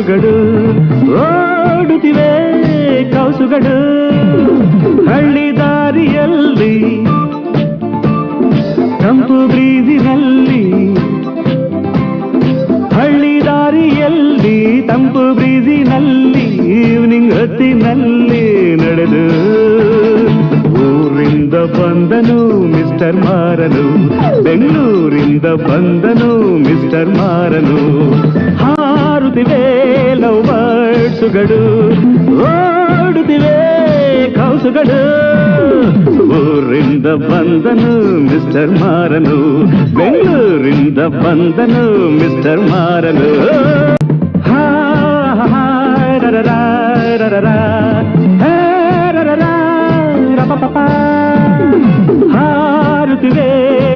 ಕನಸುಗಳು ಓಡುತ್ತಿವೆ ಕೌಸುಗಳು ಹಳ್ಳಿ ದಾರಿಯಲ್ಲಿ ತಂಪು ಬ್ರೀಜಿನಲ್ಲಿ ಹಳ್ಳಿ ದಾರಿಯಲ್ಲಿ ತಂಪು ಬ್ರೀಜಿನಲ್ಲಿ ಈವ್ನಿಂಗ್ ಹೊತ್ತಿನಲ್ಲಿ ನಡೆದು ಊರಿಂದ ಬಂದನು ಮಿಸ್ಟರ್ ಮಾರನು ಬೆಂಗಳೂರಿಂದ ಬಂದನು ಮಿಸ್ಟರ್ ಮಾರನು ಹಾರುತ್ತಿವೆ ಲವ್ ಬರ್ಡ್ಸುಗಳು ಓಡುತ್ತಿವೆ ಕೌಸುಗಳು ಊರಿಂದ ಬಂದನು ಮಿಸ್ಟರ್ ಮಾರನು ಬೆಂಗಳೂರಿಂದ ಬಂದನು ಮಿಸ್ಟರ್ ಮಾರನು ಹಾ ಹಾ ರರರ ರರರ ಹೇ ರರರ ರಪಪಪ